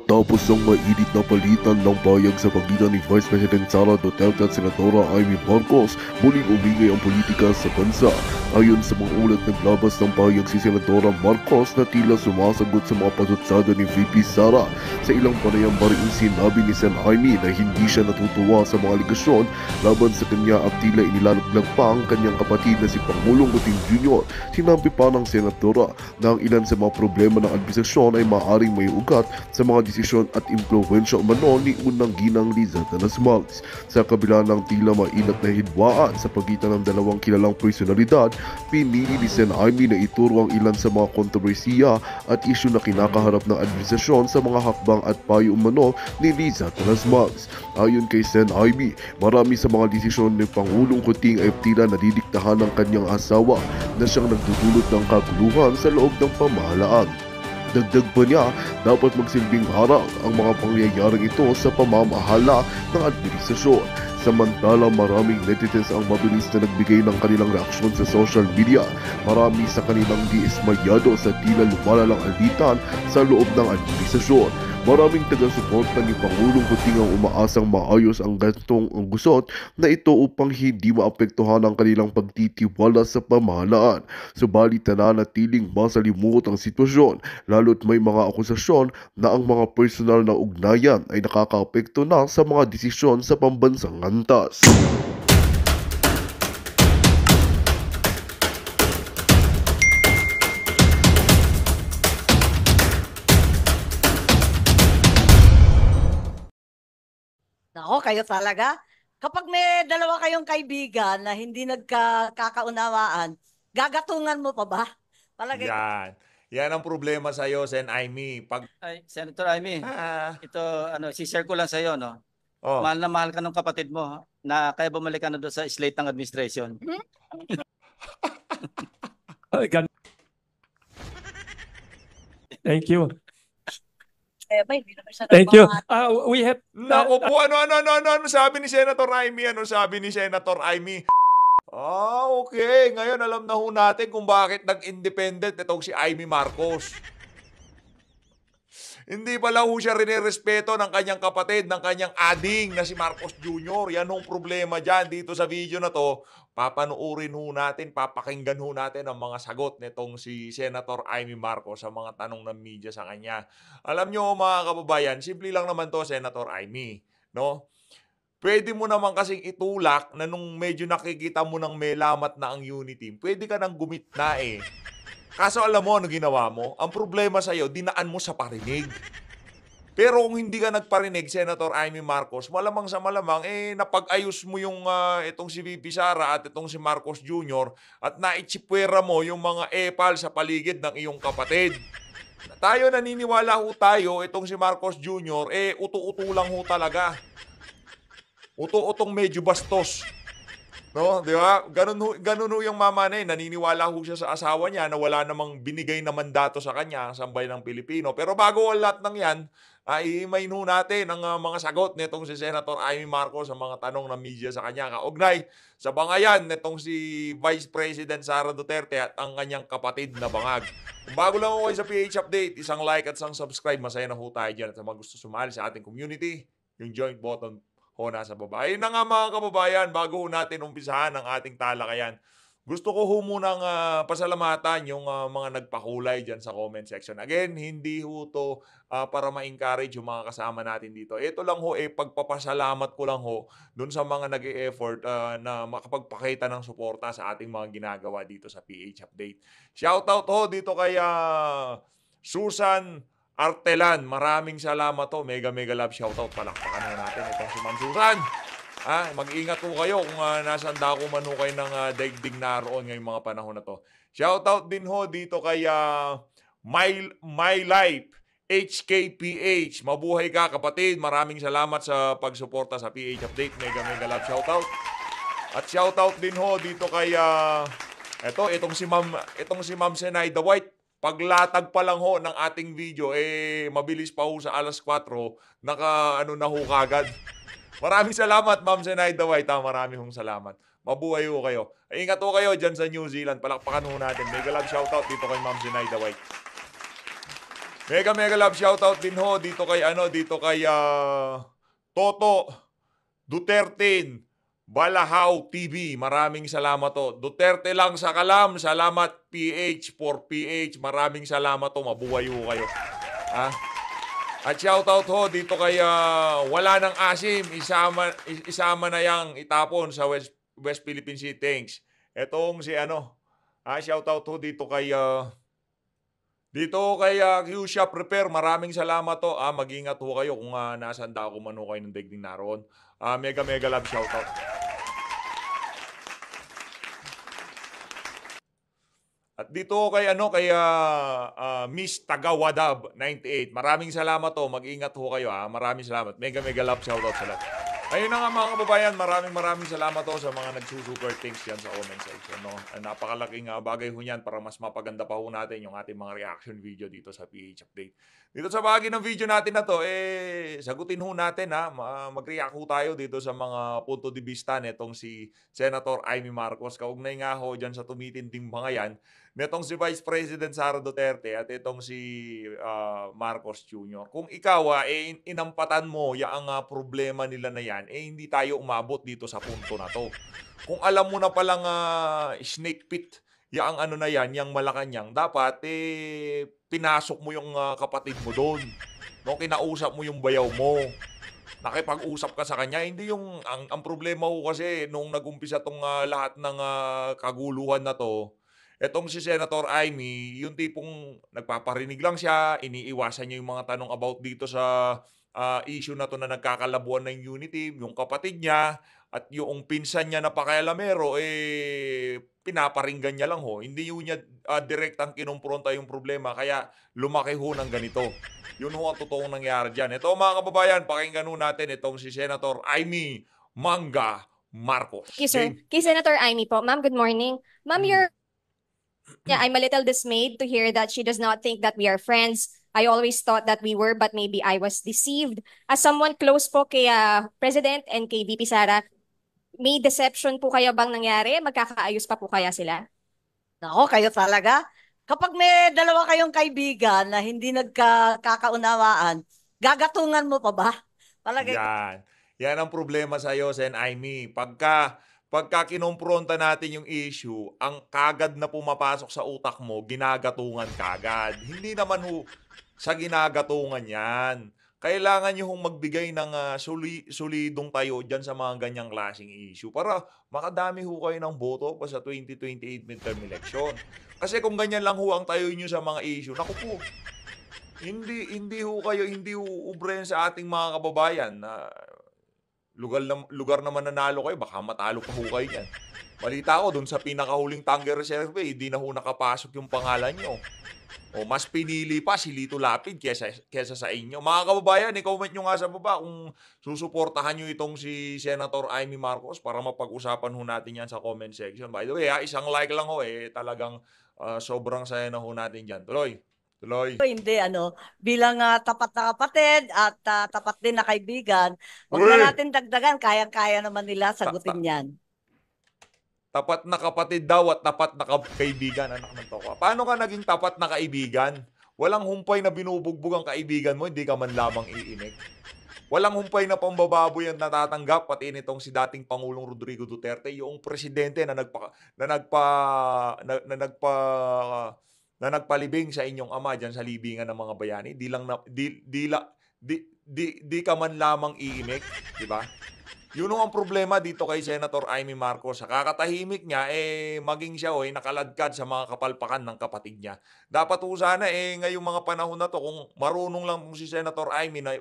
Tapos ang mainit na palitan ng payag sa pagitan ni Vice President Sara Duterte at Senadora Amy Marcos, muling umingay ang politika sa bansa. Ayon sa mga ulat, naglabas ng payag si Senadora Marcos na tila sumasagot sa mga pasutsada ni VP Sara. Sa ilang panayamba rin sinabi ni Sen Amy na hindi siya natutuwa sa mga aligasyon laban sa kanya at tila inilalaglag pa ang kanyang kapatid na si Pangulong Kuting Jr. Sinabi pa ng Senadora na ang ilan sa mga problema ng administrasyon ay maaaring may ugat sa mga desisyon at impluwensya umano ni unang ginang Liza Tanasmags. Sa kabila ng tila mainat na hidwaan sa pagitan ng dalawang kilalang personalidad, pinili ni Sen Amy na ituro ang ilan sa mga kontrobersiya at isyu na kinakaharap ng administrasyon sa mga hakbang at payo umano ni Liza Tanasmags. Ayon kay Sen Amy, marami sa mga desisyon ni Pangulong Kuting ay tila nadidiktahan ng kanyang asawa na siyang nagdudulot ng kaguluhan sa loob ng pamahalaan. Dagdag pa niya, dapat magsilbing harang ang mga pangyayaring ito sa pamamahala ng administrasyon. Samantala, maraming netizens ang mabilis na nagbigay ng kanilang reaksyon sa social media. Marami sa kanilang diismayado sa tila lumalalang alitan sa loob ng administrasyon. Maraming taga-suporta ni Pangulong Kuting ang umaasang maayos ang gantong ang gusot na ito upang hindi maapektuhan ang kanilang pagtitiwala sa pamahalaan. Subalit nananatiling masalimuot ang sitwasyon, lalo't may mga akusasyon na ang mga personal na ugnayan ay nakakaapekto na sa mga desisyon sa pambansang antas. Nako, kayo talaga. Kapag may dalawa kayong kaibigan na hindi nagkakaunawaan, gagatungan mo pa ba? Palagay ko. Yan. Yan ang problema sa iyo, Sen Amy. Ay, Senator Amy, ito, si-share ko lang sa iyo, no? Oh. Mahal na mahal ka ng kapatid mo, na kaya bumalik ka na doon sa slate ng administration. Thank you. Hindi naman siya Thank you. nagmamahal. We have Naku po, ano sabi ni Senator Amy? Ano sabi ni Senator Amy? Okay. Ngayon alam na ho natin kung bakit nag-independent itong si Amy Marcos. Hindi pala ho siya rinirespeto ng kanyang kapatid, ng kanyang ading na si Marcos Jr. Yan hong problema dyan dito sa video na to. Papanuurin ho natin, papakinggan ho natin ang mga sagot nitong si Senator Amy Marcos sa mga tanong ng media sa kanya. Alam nyo mga kababayan, simple lang naman to, Senator Amy. No? Pwede mo naman kasing itulak na nung medyo nakikita mo ng may lamat na ang unity team, pwede ka nang gumitna eh. Kaso alam mo ano ginawa mo? Ang problema sa'yo, dinaan mo sa parinig. Pero kung hindi ka nagparinig, Senator Amy Marcos, malamang sa malamang, napag-ayos mo yung itong si VP Sara at itong si Marcos Jr. at naitsipwera mo yung mga epal sa paligid ng iyong kapatid. Tayo naniniwala ho tayo, itong si Marcos Jr., uto-uto lang ho talaga. Uto-utong medyo bastos. No, di ba? Ganun ho yung mama na naniniwala ho siya sa asawa niya na wala namang binigay na mandato sa kanya ang sambayan ng Pilipino. Pero bago ang lahat ng yan, iimayin ho natin ang mga sagot nitong si Senator Amy Marcos sa mga tanong ng media sa kanya. Kaugnay sa bangayan nitong si Vice President Sara Duterte at ang kanyang kapatid na bangag. Kung bago lang ako sa PH Update, isang like at isang subscribe. Masaya na ho tayo dyan. At sa mga gusto sumali sa ating community, yung joint button ho nasa baba. Ayun na nga mga kababayan, bago ho natin umpisahan ang ating talakayan, gusto ko ho munang pasalamatan yung mga nagpakulay dyan sa comment section. Again, hindi ho to para ma-encourage yung mga kasama natin dito. Ito lang ho, pagpapasalamat ko lang ho dun sa mga nag-e-effort na makapagpakita ng suporta sa ating mga ginagawa dito sa PH Update. Shoutout ho dito kay Susan Artelan, maraming salamat to. Mega love shoutout. Palakpakan na natin itong si Ma'am Susan. Mag-ingat po kayo kung nasaan dako man ho kayo ng daigdig naroon ngayong mga panahon na to. Shoutout din ho dito kay My Life HKPH. Mabuhay ka kapatid. Maraming salamat sa pagsuporta sa PH Update. Mega love shoutout. At shoutout din ho dito kay itong si Ma'am Zenaida White. Paglatag pa lang ho ng ating video, mabilis pa ho sa alas 4, na ho kagad. Maraming salamat, Ma'am Zenaida White. Maraming hong salamat. Mabuhay ho kayo. Ingat ho kayo dyan sa New Zealand. Palakpakan ho natin. Mega love shoutout dito kay Ma'am Zenaida White. Mega love shoutout din ho dito kay Toto Duterte Balahaw TV. Maraming salamat to. Duterte lang sa kalam. Salamat PH for PH. Maraming salamat to. Mabuhay ho kayo. Ha? At shoutout ho dito kay wala nang asim. Isama na yang itapon sa West Philippine Sea. Thanks. Etong si shoutout ho dito kay Q-Shop Repair. Maraming salamat to. Mag-ingat ho kayo kung nasaan ako man ho kayo ng daigdig naroon. Mega love shoutout. At dito kay Miss Tagawadab 98. Maraming salamat to. Mag-ingat ho kayo. Maraming salamat. Mega love shoutout sa lahat. Ayun na nga mga kababayan, maraming salamat to sa mga nagsusuper things yan sa comment section. No? Napakalaking bagay ho yan para mas mapaganda pa ho natin yung ating mga reaction video dito sa PH Update. Dito sa bahagi ng video natin na to, sagutin ho natin mag-react ho tayo dito sa mga punto de vista netong si Senator Amy Marcos. Kaugnay nga ho dyan sa tumitinding mga yan, netong si Vice President Sara Duterte at itong si Marcos Jr. Kung ikaw inampatan mo ang problema nila na yan, hindi tayo umabot dito sa punto na to. Kung alam mo na palang snake pit yang na yan, yang Malacanang, dapat pinasok mo yung kapatid mo doon. No, kinausap mo yung bayaw mo. Nakipag-usap ka sa kanya. Hindi yung ang problema ko kasi nung nag-umpisa tong lahat ng kaguluhan na to, etong si Senator Amy, yung tipong nagpaparinig lang siya, iniiwasan niya yung mga tanong about dito sa issue na to na nagkakalabuan ng unity, yung kapatid niya, at yung pinsan niya na pakialamero, pinaparinggan niya lang ho. Hindi yun niya direktang kinumpronta yung problema, kaya lumaki ho ng ganito. Yun ho ang totoong nangyari dyan. Ito mga kababayan, pakinggan ho natin itong si Senator Amy Manga Marcos. Thank you, sir. Kay Senator Amy po. Ma'am, good morning. Ma'am, I'm a little dismayed to hear that she does not think that we are friends. I always thought that we were, but maybe I was deceived. As someone close po kay President and kay VP Sara, may deception po kaya bang nangyari? Magkakaayos pa po kaya sila? Nako, kayo talaga. Kapag may dalawa kayong kaibigan na hindi nagkakaunawaan, gagatungan mo pa ba? Yan ang problema sa iyo, Sen Amy. Pagka kinumpronta natin yung issue, ang kagad na pumapasok sa utak mo, ginagatungan kagad. Hindi naman sa ginagatungan yan. Kailangan nyo magbigay ng solidong tayo dyan sa mga ganyang klaseng issue para makadami kayo ng boto pa sa 2028 midterm election. Kasi kung ganyan lang ang tayo nyo sa mga issue, naku po, hindi kayo ubren sa ating mga kababayan na lugar naman nanalo kayo, baka matalo pa kayo yan. Balita ko, dun sa pinakahuling Tanger Survey, hindi na nakapasok yung pangalan nyo. O mas pinili pa si Lito Lapid kesa sa inyo. Mga kababayan, i-comment nyo nga sa baba kung susuportahan nyo itong si Senator Amy Marcos para mapag-usapan natin yan sa comment section. By the way, isang like lang talagang sobrang saya na natin dyan. Tuloy. Hindi, bilang tapat na kapatid at tapat din na kaibigan, huwag na natin dagdagan, kayang-kaya naman nila sagutin yan. Tapat na kapatid daw at tapat na kaibigan, anak ng toko. Paano ka naging tapat na kaibigan? Walang humpay na binubugbog ang kaibigan mo, hindi ka man lamang iinig. Walang humpay na pambababoy ang natatanggap, pati nitong si dating Pangulong Rodrigo Duterte, yung presidente na nagpalibing sa inyong ama dyan sa libingan ng mga bayani. Di ka man lamang iinig, di ba? Yun ang problema dito kay Senator Amy Marcos. Sa kakatahimik niya, maging siya nakaladkad sa mga kapalpakan ng kapatid niya. Dapat sana ngayong mga panahon na to, kung marunong lang si Senator Amy na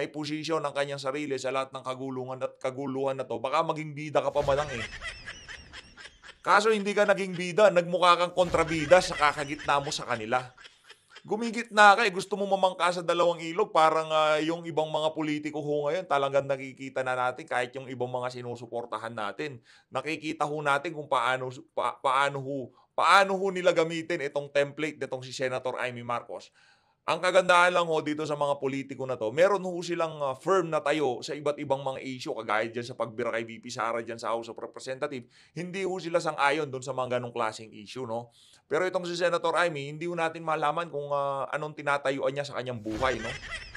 iposisyon ang kanyang sarili sa lahat ng kaguluhan na to, baka maging bida ka pa malang Kaso hindi ka naging bida, nagmukha kang kontrabida sa kakagitna mo sa kanila. Gumigit na ka gusto mo mamangka sa dalawang ilog, parang yung ibang mga politiko ngayon talagang nakikita na natin kahit yung ibang mga sinusuportahan natin. Nakikita natin kung paano nila gamitin itong template nitong si Senator Amy Marcos. Ang kagandahan lang ho dito sa mga politiko na to, meron ho silang firm na tayo sa iba't ibang mga issue, kagaya dyan sa pagbira kay VP Sara dyan sa House of Representatives. Hindi ho sila sang-ayon doon sa mga ganong klaseng issue, no? Pero itong si Senator Amy, hindi ho natin malaman kung anong tinatayuan niya sa kanyang buhay, no?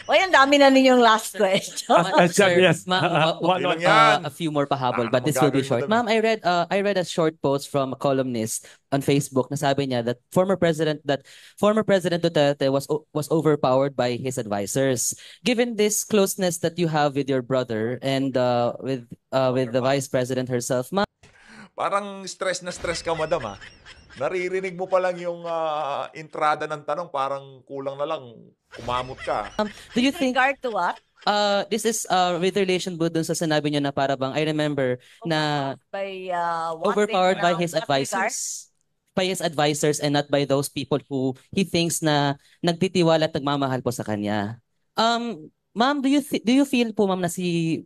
O yan, dami na ninyong last question. Sir, Yes. ma'am, One lang yan. a few more pahabol, Wala but namang this will be gagawin short. madami. Ma'am, I read a short post from a columnist on Facebook na sabi niya that former President Duterte was overpowered by his advisors. Given this closeness that you have with your brother and with the Vice President herself, ma'am, Parang stress na stress ka, madam, ha? Naririnig mo pa lang yung entrada ng tanong, parang kulang na lang, kumamot ka. do you think Regard to what? this is with relation po dun sa sinabi niyo na para bang I remember na By what overpowered by regard? his What regard? advisors and not by those people who he thinks na nagtitiwala at nagmamahal po sa kanya. Ma'am, do you feel po ma'am na si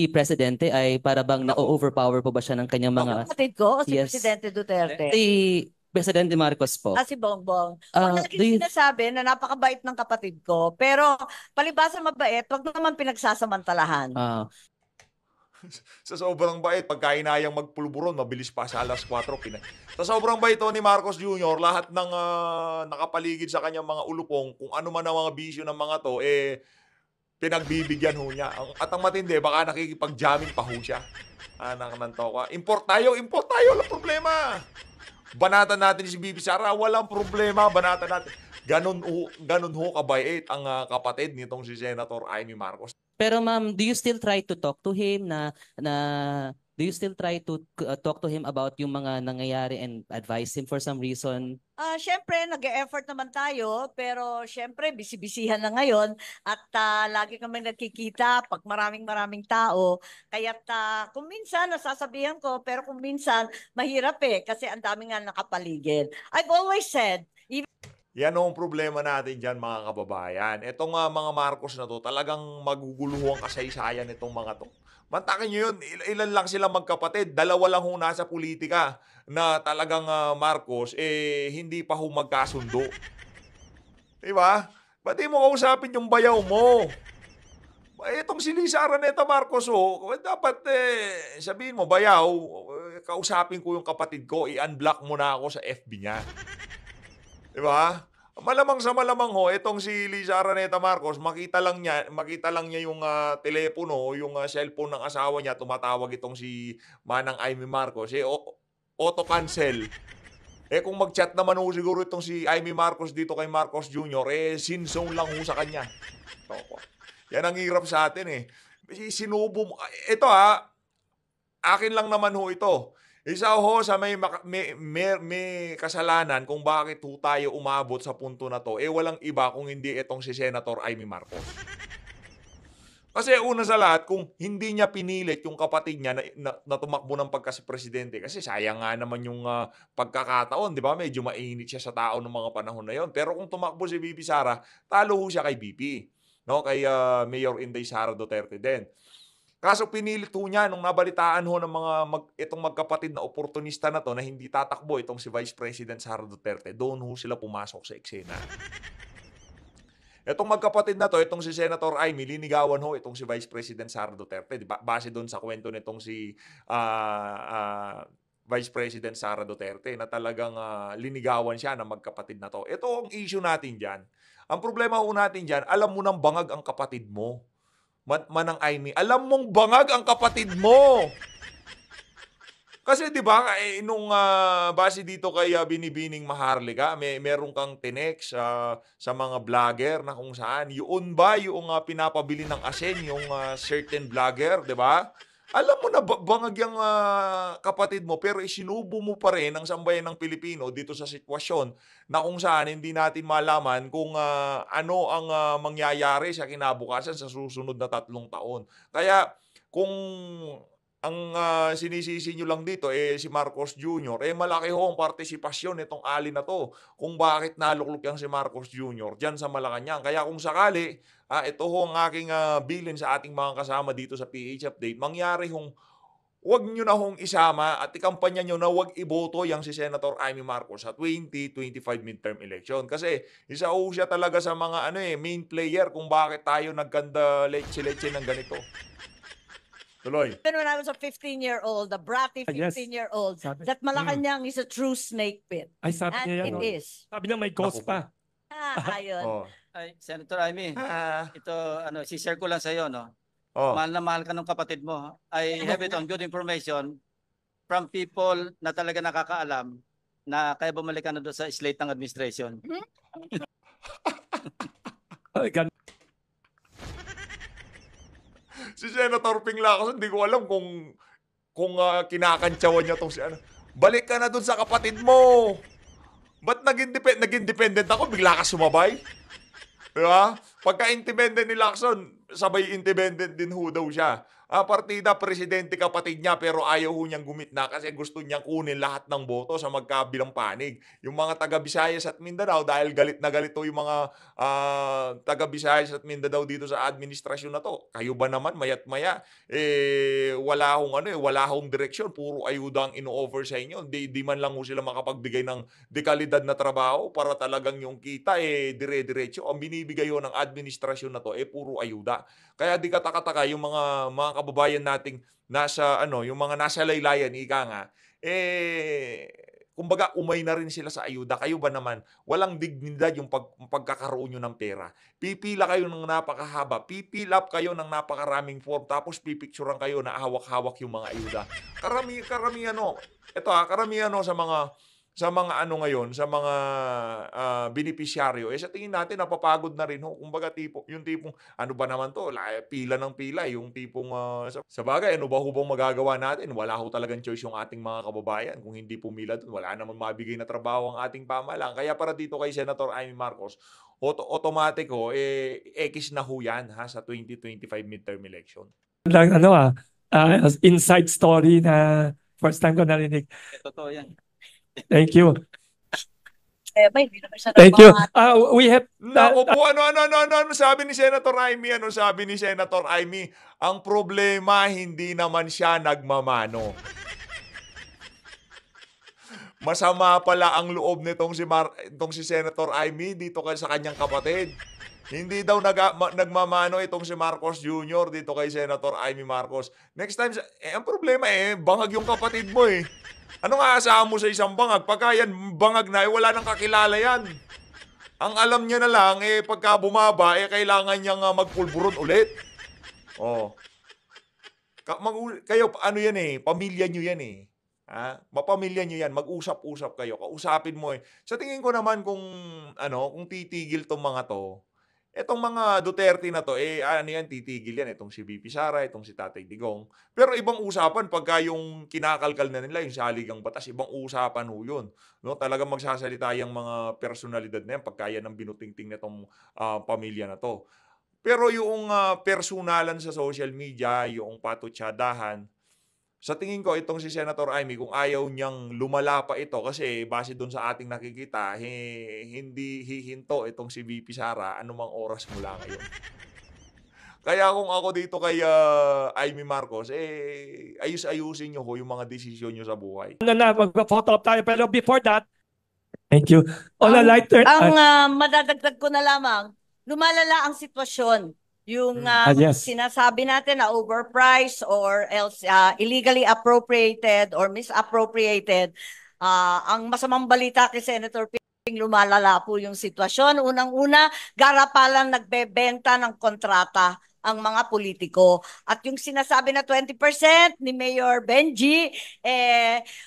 presidente ay para bang na-overpower po ba siya ng kanyang Ang mga kapatid ko o si Yes. Presidente Duterte? si Presidente Marcos po? Si Bongbong. Uh, Lagi do you- sinasabi na napakabait ng kapatid ko. Pero palibasa mabait, wag naman pinagsasamantalahan. Sa sobrang bait, pagka inayang magpulburon, mabilis pa sa alas 4. Sa sobrang bait ni Marcos Jr., lahat ng nakapaligid sa kanyang mga ulupong, kung ano man ang mga bisyo ng mga to, pinagbibigyan ho niya. At ang matindi, baka nakikipag-jamming pa ho siya. Anak ng toka. Import tayo, walang problema. Banatan natin si Bibi Sara, walang problema, banatan natin. Ganun ho kabait ang kapatid nitong si Senator Amy Marcos. Pero ma'am, do you still try to talk to him do you still try to talk to him about yung mga nangyayari and advise him for some reason? Siyempre, nag-e-effort naman tayo, pero siyempre, bisibisihan na ngayon at lagi kami nagkikita pag maraming tao. Kaya't kung minsan nasasabihan ko, pero kung minsan mahirap kasi ang dami nga nakapaligid. I've always said, Yan ang problema natin dyan, mga kababayan. Itong mga Marcos na to, talagang maguguluhan kasaysayan itong mga to. Mantakin nyo yun, ilan lang sila magkapatid. Dalawa lang ho nasa politika na talagang Marcos, hindi pa ho magkasundo. Diba? Ba't di mo kausapin yung bayaw mo? Itong si Lisa Araneta Marcos, dapat sabihin mo, bayaw, kausapin ko yung kapatid ko, i-unblock mo na ako sa FB niya. Diba? Malamang sa malamang itong si Lisa Araneta Marcos, makita lang niya yung telepono, yung cellphone ng asawa niya, tumatawag itong si Manang Amy Marcos, auto-cancel. Kung mag-chat naman siguro itong si Amy Marcos dito kay Marcos Jr., sin zone lang sa kanya. Yan ang hirap sa atin Sinubo mo. Ito akin lang naman ito. Isa sa may kasalanan kung bakit tayo umabot sa punto na to, walang iba kung hindi itong si Senator Amy Marcos. Kasi una sa lahat, kung hindi niya pinilit yung kapatid niya na tumakbo ng pagka-presidente, kasi sayang nga naman yung pagkakataon, di ba? Medyo mainit siya sa tao ng mga panahon na yon. Pero kung tumakbo si VP Sara, talo ho siya kay VP, no? Kay Mayor Inday Sara Duterte din. Kaso pinilit ho niya nung nabalitaan ho ng itong magkapatid na oportunista na to na hindi tatakbo itong si Vice President Sara Duterte, doon ho sila pumasok sa eksena. Itong magkapatid na to, itong si Senator Amy, linigawan ho itong si Vice President Sara Duterte. Diba? Base doon sa kwento nitong si Vice President Sara Duterte na talagang linigawan siya ng magkapatid na to. Ito ang issue natin dyan. Ang problema ho natin dyan, alam mo nang bangag ang kapatid mo. Manang Amy, alam mong bangag ang kapatid mo. Kasi 'di ba nung base dito kay Binibining Maharlika, meron kang tinex sa mga vlogger na kung saan yun ba yung pinapabili ng asin yung certain vlogger, 'di ba? Alam mo na bangag yung kapatid mo pero isinubo mo pa rin ang sambayan ng Pilipino dito sa sitwasyon na kung saan hindi natin malaman kung ano ang mangyayari sa kinabukasan sa susunod na 3 taon. Kaya kung ang sinisisi nyo lang dito si Marcos Jr., malaki ho ang partisipasyon itong ali na to kung bakit naluklok yan si Marcos Jr. dyan sa Malacanang. Kaya kung sakali, ito ho ang aking bilin sa ating mga kasama dito sa PH Update, mangyari hong huwag nyo na hong isama at ikampanya nyo na huwag iboto yang si Senator Amy Marcos sa 2025 midterm election. Kasi isa ho siya talaga sa mga main player kung bakit tayo nagkanda leche-leche ng ganito. Tuloy. Even when I was a 15-year-old, a bratty Yes. 15-year-old, Sabi, that Malacanang is a true snake pit. ay, sabi And niya yan. it oh. is. Sabi niya may ghost Naku. pa. Ayun. Oh. Ay, Senator Amy, ito, si-share ko lang sa iyo, no? Oh. Mahal na mahal ka ng kapatid mo. I have it on good information from people na talaga nakakaalam na kaya bumalik ka na doon sa slate ng administration. Ay, ganun. Si Senator Ping Lacson, hindi ko alam kung kinakantsawan niya tong si ano. Balik ka na dun sa kapatid mo. Ba't naging independent ako, bigla ka sumabay? Diba? Pagka-independent ni Lacson, sabay independent din ho daw siya. Partida, presidente kapatid niya pero ayaw ho niyang gumit na kasi gusto niyang kunin lahat ng boto sa magkabilang panig. Yung mga taga Visayas at Mindanao dahil galit na galit ho yung mga taga Visayas at Mindanao dito sa administrasyon na to. Kayo ba naman mayat maya wala hong direksyon, puro ayuda ang ino-offer sa inyo. Di man lang ho sila makapagbigay ng dekalidad na trabaho para talagang yung kita dire-diretso. Ang binibigay ho ng administrasyon na to puro ayuda. Kaya di katakataka yung mga kababayan nating nasa yung mga nasa laylayan, ika nga, kumbaga umay na rin sila sa ayuda. Kayo ba naman, walang dignidad yung pagkakaroon nyo ng pera. Pipila kayo ng napakahaba, pipilap kayo ng napakaraming form, tapos pipicturean kayo na hawak-hawak yung mga ayuda. Karamihan sa mga ngayon, sa mga beneficiaryo, sa tingin natin napapagod na rin ho. Kumbaga yung tipong, ano ba naman to, pila ng pila, yung tipong, sa bagay, ano ba ho bang magagawa natin? Wala ho talagang choice yung ating mga kababayan. Kung hindi pumila doon, wala naman mabigay na trabaho ang ating pamahalaan. Kaya para dito kay Senator Amy Marcos, automatic ho, X na ho yan sa 2025 midterm election. Lang inside story na first time ko narinig. Totoo yan. Thank you. Hindi naman siya Thank you. nagmamahal. We have Naku po, ano sabi ni Senator Amy? Ano sabi ni Senator Amy? Ang problema, hindi naman siya nagmamano. Masama pala ang loob nitong si Senator Amy dito sa kanyang kapatid. Hindi daw nagmamano itong si Marcos Jr. dito kay Senator Amy Marcos. Next time, ang problema bangag yung kapatid mo Ano nga asahan mo sa isang bangag? Pagka yan bangag na, wala nang kakilala yan. Ang alam niya na lang, pagka bumaba, kailangan niyang magpulburon ulit. Oh. Kayo, pamilya niyo yan mapamilya niyo yan, mag-usap-usap kayo, kausapin mo Sa tingin ko naman kung titigil tong mga to, etong mga Duterte na to, titigil yan. Itong si VP Sara, itong si Tatay Digong. Pero ibang usapan, pagka yung kinakalkal na nila, yung saligang batas, ibang usapan ho yun. No? Talagang magsasalita yung mga personalidad na yan, pagka yan ang binutingting na itong pamilya na to. Pero yung personalan sa social media, yung patutsadahan, sa tingin ko, itong si Senator Amy, kung ayaw niyang lumala pa ito, kasi base doon sa ating nakikita, hindi hihinto itong si VP Sara anumang oras mula ngayon. Kaya kung ako dito kay Amy Marcos, ayusin niyo yung mga desisyon niyo sa buhay. mag-photo op tayo. Pero before that, thank you. On a lighter, Madadagdag ko na lamang, lumalala ang sitwasyon. Yung yes. sinasabi natin na overpriced or else illegally appropriated or misappropriated, ang masamang balita kay Senator Ping, lumalala po yung sitwasyon. Unang-una, garapalang nagbebenta ng kontrata ang mga politiko. At yung sinasabi na 20% ni Mayor Benji,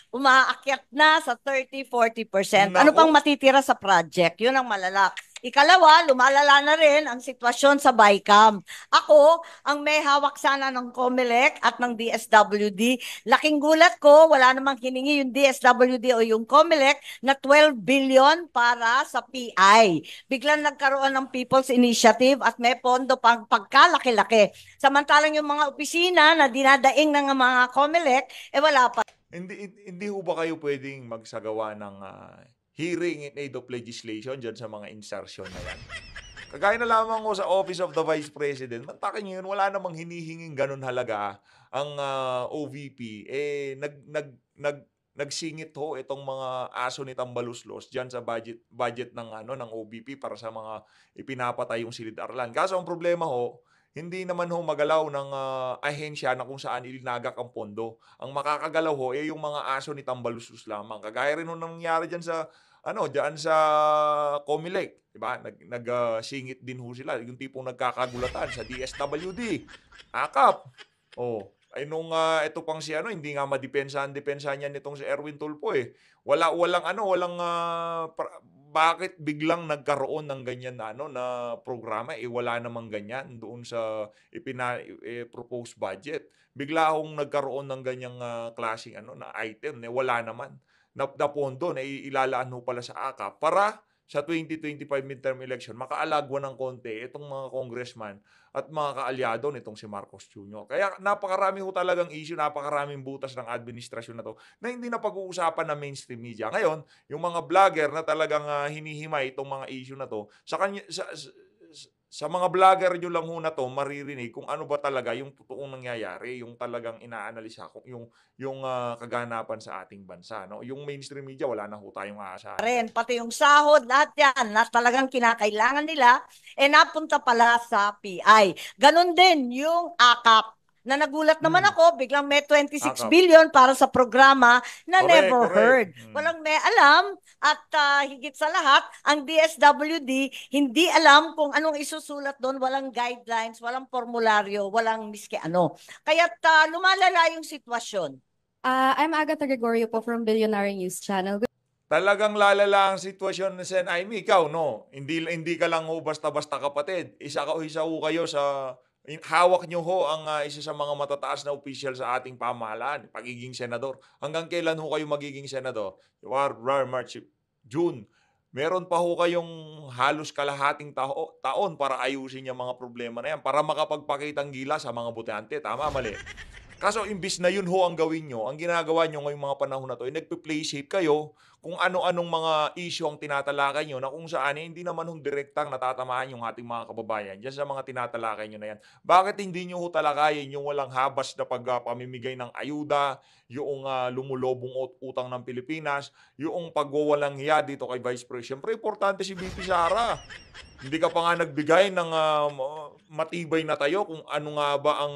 umaakyat na sa 30-40%. Ano pang matitira sa project? Yun ang malala. Ikalawa, lumalala na rin ang sitwasyon sa BICAM. Ako, ang may hawak sana ng COMELEC at ng DSWD. Laking gulat ko, wala namang hiningi yung DSWD o yung COMELEC na 12 billion para sa PI. Biglang nagkaroon ng People's Initiative at may pondo pang pagkalaki-laki. Samantalang yung mga opisina na dinadaing ng mga COMELEC, wala pa. Hindi ho ba kayo pwedeng magsagawa ng hearing in aid of legislation dyan sa mga insertion na yan? Kagaya na lamang ko sa Office of the Vice President, mantakin nyo yun, wala namang hinihinging ganun halaga ang OVP. Nagsingit ho itong mga aso ni Tambaluslos diyan sa budget ng OVP para sa mga ipinapatay yung silid-aralan. Kaso ang problema ho, hindi naman ho magalaw ng ahensya na kung saan ilinagak ang pondo. Ang makakagalaw ho yung mga aso ni Tambaluslos lamang. Kagaya rin ho nangyari diyan sa diyan sa Comelec, 'di ba? Singit din ho sila, yung tipong nagkakagulatan sa DSWD. Akap. Oh, ay nung ito pang si hindi nga madepensahan niya nitong si Erwin Tulfo eh. Walang bakit biglang nagkaroon ng ganyan na na programa wala namang ganyan doon sa proposed budget. Bigla hong nagkaroon ng ganyang klaseng na item wala naman na pondo na ilalaan ho pala sa AKAP para sa 2025 midterm election, makaalagwa ng konti itong mga congressman at mga kaalyado nitong si Marcos Jr. Kaya napakarami ho talagang issue, napakaraming butas ng administrasyon na to na hindi na pag-uusapan ng mainstream media. Ngayon, yung mga vlogger na talagang hinihimay itong mga issue na to, sa mga vlogger nyo lang ho na to, maririnig kung ano ba talaga yung totoong nangyayari, yung talagang inaanalisa, yung kaganapan sa ating bansa. No? Yung mainstream media, wala na ho tayong aasahan. Rin, pati yung sahod, lahat yan, na talagang kinakailangan nila, napunta pala sa PI. Ganon din yung AKAP. Na nagulat naman ako, biglang may 26 AKAP. billion para sa programa na Correct, never correct. heard. Walang may alam at higit sa lahat, ang DSWD hindi alam kung anong isusulat doon, walang guidelines, walang formularyo, walang miski ano. Kaya't lumalala yung sitwasyon. I'm Agatha Gregorio po from Billionaire News Channel. Talagang lalala ang sitwasyon ni Sen Aimee. Ikaw, no? Hindi ka lang ho basta-basta kapatid. Isa ho kayo sa hawak nyo ho ang isa sa mga matataas na opisyal sa ating pamahalaan, pagiging senador. Hanggang kailan ho kayo magiging senador? March, June. Meron pa ho kayong halos kalahating taon para ayusin yung mga problema na yan, para makapagpakitang gila sa mga botante. Tama, mali? Kaso imbis na yun ho ang gawin nyo, ang ginagawa nyo ngayong mga panahon na to, nagpe-play safe kayo kung ano-anong mga issue ang tinatalakay nyo na kung saan hindi naman hong direktang natatamaan yung ating mga kababayan dyan sa mga tinatalakay nyo na yan. Bakit hindi nyo ho talakayin yung walang habas na pagpamimigay ng ayuda, yung lumulobong utang ng Pilipinas, yung pagwawalang hiya dito kay Vice President? Siyempre, importante si VP Sara. Hindi ka pa nga nagbigay ng matibay na tayo kung ano nga ba ang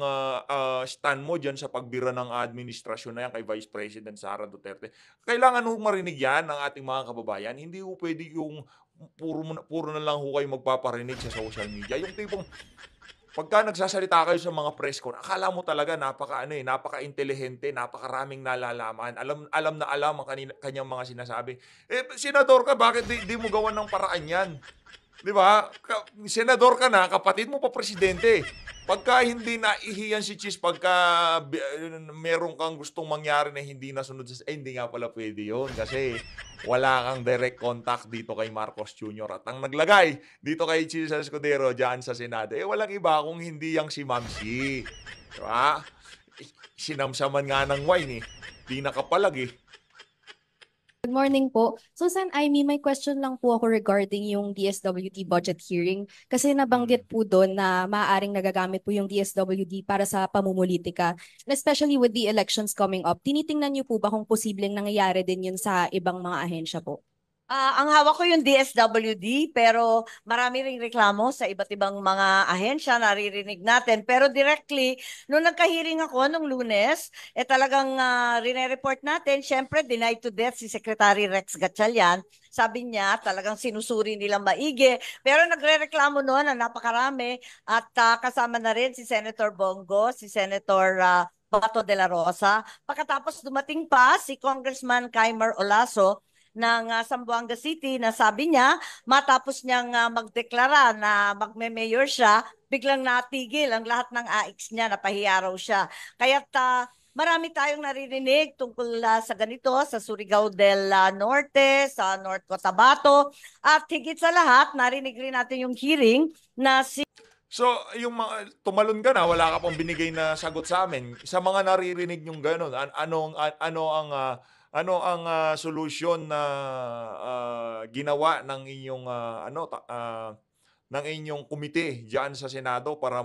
stand mo dyan sa pagbira ng administrasyon na yan kay Vice President Sara Duterte. Kailangan ho marinig yan ng ating mga kababayan. Hindi ho pwede yung puro na lang ho kayo magpaparinig sa social media. Yung tipong pagka nagsasalita kayo sa mga press con, akala mo talaga napaka-intelihente, napakaraming nalalaman, alam na alam ang kanyang mga sinasabi. Senador ka, bakit di mo gawan ng paraan yan? Di ba? Senador ka na, kapatid mo pa presidente. Pagka hindi naihiyan si Chis, pagka meron kang gustong mangyari na hindi nasunod hindi nga pala pwede yun. Kasi wala kang direct contact dito kay Marcos Jr. At ang naglagay dito kay Chis Escudero dyan sa Senado, walang iba kung hindi yang si Mamsi. Di ba? Sinamsaman nga ng wine eh. Di nakapalag eh. Good morning po. So, Sen Aimee, may question lang po ako regarding yung DSWD budget hearing. Kasi nabanggit po doon na maaaring nagagamit po yung DSWD para sa pamumulitika. And especially with the elections coming up, tinitingnan niyo po ba kung posibleng nangyayari din yun sa ibang mga ahensya po? Ang hawak ko yung DSWD, pero marami ring reklamo sa iba't ibang mga ahensya, naririnig natin. Pero directly, nung nagka-hearing ako nung Lunes, talagang rine-report natin, syempre denied to death si Secretary Rex Gatchalian. Sabi niya, talagang sinusuri nilang maigi. Pero nagre-reklamo noon na napakarami at kasama na rin si Senator Bongo, si Senator Bato de la Rosa. Pagkatapos dumating pa si Congressman Kaimer Olaso ng Zamboanga City na sabi niya, matapos niyang magdeklara na magme-mayor siya, biglang natigil ang lahat ng AIX niya, napahiya raw siya. Kaya't marami tayong naririnig tungkol sa ganito, sa Surigao del Norte, sa North Cotabato, at higit sa lahat, narinig rin natin yung hearing na si So, yung mga tumalon ka na, wala ka pang binigay na sagot sa amin. Sa mga naririnig yung gano'n, ano ang solusyon na ginawa ng inyong ng inyong komite diyan sa Senado para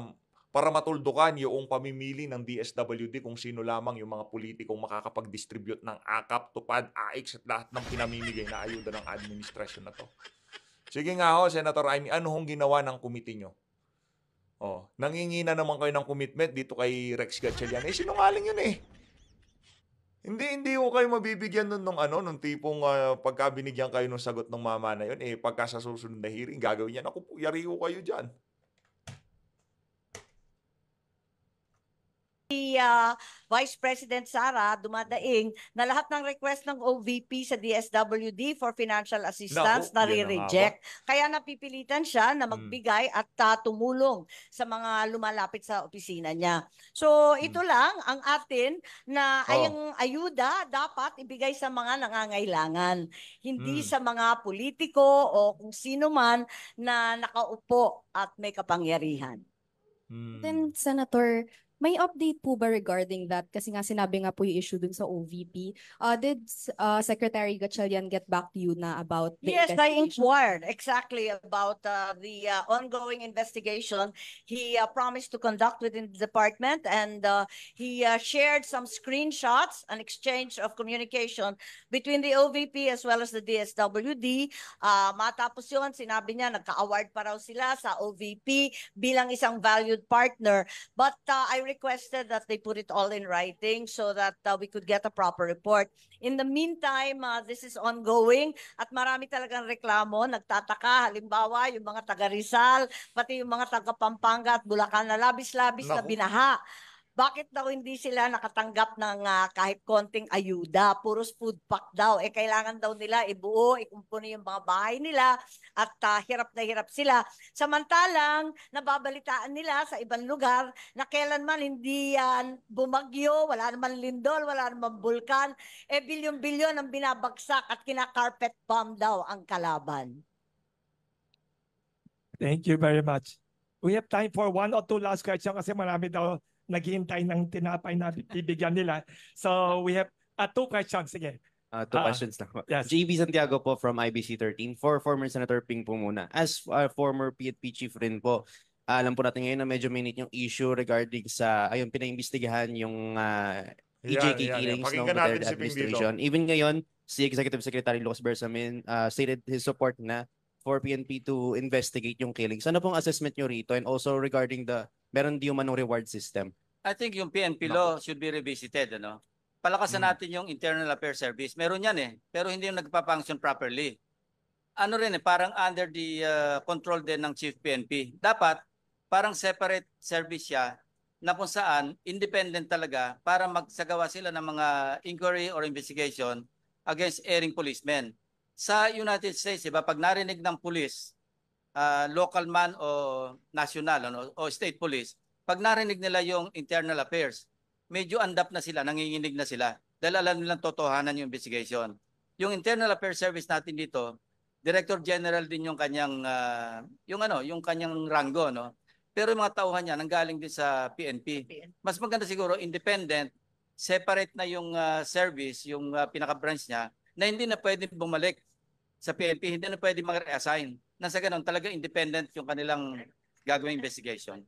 matuldukan yung pamimili ng DSWD kung sino lamang yung mga politikong makakapag-distribute ng AKAP, TUPAD, AIX at lahat ng pinamimigay na ayuda ng administrasyon na to. Sige nga ho, Senator Amy, ano hong ginawa ng komite nyo? Oh, nangingina naman kayo ng commitment dito kay Rex Gatchalian. Sinungaling yun eh. Hindi ko kayo mabibigyan nun nung tipong pagka binigyan kayo ng sagot ng mama na yun, pagka sa susunod na hearing, gagawin yan. Ako po, yari ko kayo dyan. Vice President Sara dumadaing na lahat ng request ng OVP sa DSWD for financial assistance Naku, yan na nare-reject. Kaya napipilitan siya na magbigay at tumulong sa mga lumalapit sa opisina niya. So ito lang ang atin na ang ayuda dapat ibigay sa mga nangangailangan, hindi sa mga politiko o kung sino man na nakaupo at may kapangyarihan. Then, Senator, may update po ba regarding that? Kasi nga sinabi nga po yung issue dun sa OVP. Did Secretary Gatchalian get back to you na about the Yes, I investigation? inquired exactly about the ongoing investigation. He promised to conduct within the department, and he shared some screenshots, an exchange of communication between the OVP as well as the DSWD. Matapos yun, sinabi niya, nagka-award pa raw sila sa OVP bilang isang valued partner. But I requested that they put it all in writing so that we could get a proper report. In the meantime, this is ongoing at marami talagang reklamo, nagtataka, halimbawa yung mga taga Rizal, pati yung mga taga Pampanga at Bulacan na labis-labis na binaha. Bakit daw hindi sila nakatanggap ng kahit konting ayuda? Puros food pack daw. Kailangan daw nila ibuo, ikumpuni yung mga bahay nila at hirap na hirap sila. Samantalang, nababalitaan nila sa ibang lugar na kailanman hindi yan bumagyo, wala naman lindol, wala naman bulkan. Bilyon-bilyon ang binabagsak at kina-carpet bomb daw ang kalaban. Thank you very much. We have time for 1 or 2 last questions kasi marami daw naghihintay ng tinapay na bibigyan nila. So we have 2 questions. Sige. 2 questions lang po. Yes. JB Santiago po from IBC 13. For former Senator Ping po muna. As former PNP chief rin po, alam po natin ngayon na medyo minute yung issue regarding sa, pinaimbestigahan yung EJK killings ng Duterte administration. Even ngayon, si Executive Secretary Lucas Bersamin stated his support na for PNP to investigate yung killings. Ano pong assessment nyo rito? And also regarding meron di yung reward system? I think yung PNP law should be revisited. Palakasan natin yung Internal Affairs Service. Meron yan pero hindi yung nagpa-function properly. Ano rin parang under the control din ng Chief PNP. Dapat parang separate service siya na kung saan independent talaga para magsagawa sila ng mga inquiry or investigation against erring policemen. Sa United States, pag narinig ng police, local man o national o state police, pag narinig nila yung internal affairs, medyo andap na sila, nanginginig na sila dahil alam nilang totohanan yung investigation. Yung Internal Affairs Service natin dito, Director General din yung kanyang yung kanyang ranggo, Pero yung mga tauhan niya nanggaling din sa PNP. Mas maganda siguro independent, separate na yung service, yung pinaka-branch niya na hindi na pwedeng bumalik sa PNP, hindi na pwedeng mag-reassign. Nasa ganun, talaga independent yung kanilang gagawing investigation.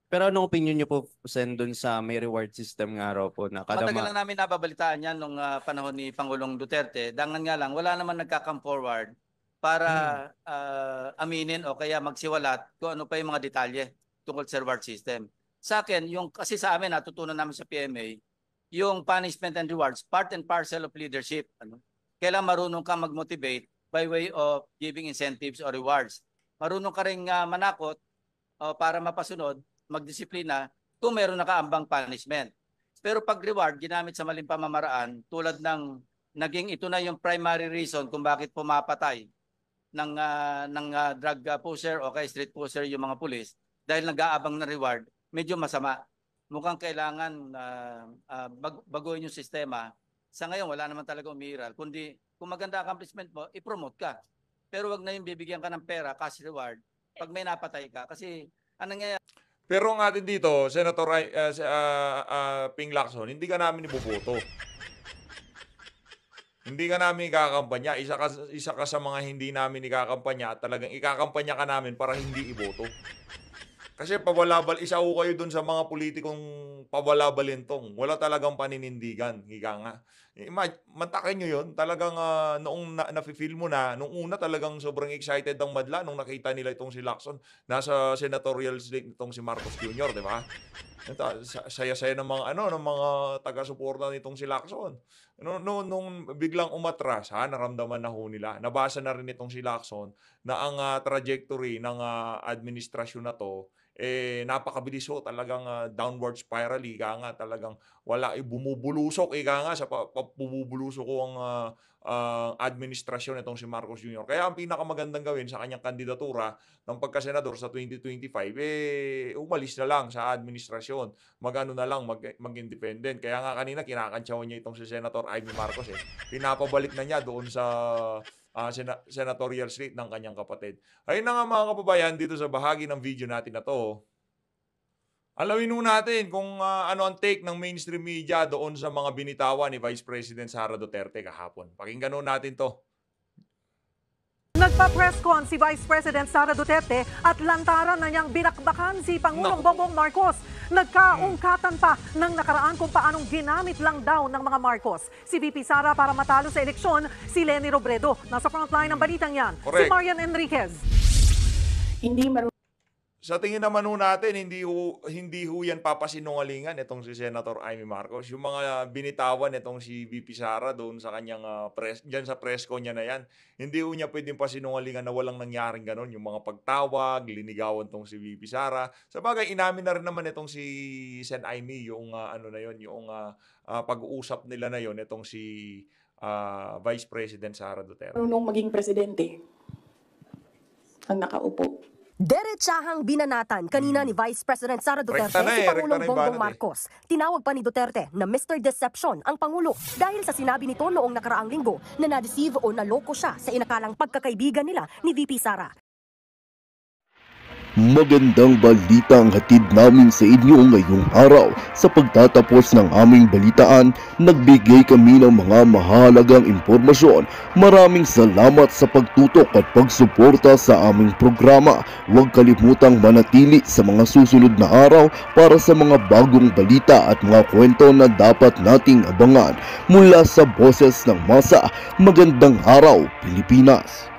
Pero anong opinion niyo po, Sen, dun sa may reward system nga raw po? Matagal lang namin nababalitaan yan nung panahon ni Pangulong Duterte. Dangan nga lang, wala naman nagka-come forward para aminin o kaya magsiwalat kung ano pa yung mga detalye tungkol sa reward system. Sa akin, kasi sa amin, natutunan namin sa PMA, yung punishment and rewards, part and parcel of leadership. Kailangan marunong ka mag-motivate by way of giving incentives or rewards. Marunong ka rin manakot para mapasunod, magdisiplina kung meron nakaambang punishment. Pero pag reward, ginamit sa maling pamamaraan, tulad ng naging ito na yung primary reason kung bakit pumapatay ng drug pusher o kay street pusher yung mga pulis dahil nag-aabang na reward, medyo masama. Mukhang kailangan baguhin yung sistema. Sa ngayon, wala naman talaga umiiral. Kundi, kung maganda accomplishment mo, i-promote ka. Pero wag na yung bibigyan ka ng pera, cash reward, pag may napatay ka. Kasi, anong nangyayari? Pero ang atin dito, Senator Ping Lacson, hindi ka namin iboboto. Hindi ka namin ikakampanya. Isa ka sa mga hindi namin ikakampanya at talagang ikakampanya ka namin para hindi iboto. Kasi isa ho kayo dun sa mga politikong pabalabalintong. Wala talagang paninindigan. Higa nga. Mantakin nyo yun. Talagang noong nafe-feel mo na, nung una talagang sobrang excited ang madla nung nakita nila itong si Lacson. Nasa senatorial slate itong si Marcos Jr., di ba? Saya-saya ng mga taga-suporta nitong si Lacson. Nung biglang umatras, naramdaman na ho nila. Nabasa na rin itong si Lacson na ang trajectory ng administrasyon na to napakabilis ho, talagang downward spiral, ika nga, talagang bumubulusok, ika nga, sa bububulusok ko ang administrasyon itong si Marcos Jr. Kaya ang pinakamagandang gawin sa kanyang kandidatura ng pagkasenador sa 2025, umalis na lang sa administrasyon, mag-independent. Kaya nga kanina kinakantsawan niya itong si Senator Amy Marcos pinapabalik na niya doon sa senatorial slate ng kanyang kapatid. Ayun na nga mga kababayan, dito sa bahagi ng video natin na to, alawin natin kung ano ang take ng mainstream media doon sa mga binitawan ni Vice President Sara Duterte kahapon. Pakinggan natin to. Nagpa-press con si Vice President Sara Duterte at lantaran na niyang binakbakan si Pangulong Bongbong Marcos. Nagkaungkatan pa ng nakaraan kung paanong ginamit lang daw ng mga Marcos si VP Sara para matalo sa eleksyon si Leni Robredo. Nasa frontline ng balitang yan, Correct. si Marian Enriquez. Sa tingin naman natin, hindi ho yan papasinungalingan itong si Senator Amy Marcos. Yung mga binitawan itong si VP Sara doon sa kanyang dyan sa press con niya na yan, hindi ho niya pwedeng pasinungalingan na walang nangyaring ganon. Yung mga pagtawag, linigawan itong si VP Sara. Sabagay, inamin na rin naman itong si Sen Amy yung yung pag-uusap nila na yon itong si Vice President Sara Duterte. Nung maging presidente, ang nakaupo. Deretsahang binanatan kanina ni Vice President Sara Duterte si Pangulong Bongbong Marcos. Tinawag pa ni Duterte na Mr. Deception ang Pangulo dahil sa sinabi nito noong nakaraang linggo na na-deceive o naloko siya sa inakalang pagkakaibigan nila ni VP Sara. Magandang balita ang hatid namin sa inyo ngayong araw. Sa pagtatapos ng aming balitaan, nagbigay kami ng mga mahalagang impormasyon. Maraming salamat sa pagtutok at pagsuporta sa aming programa. Huwag kalimutang manatili sa mga susunod na araw para sa mga bagong balita at mga kwento na dapat nating abangan. Mula sa Boses ng Masa, magandang araw, Pilipinas!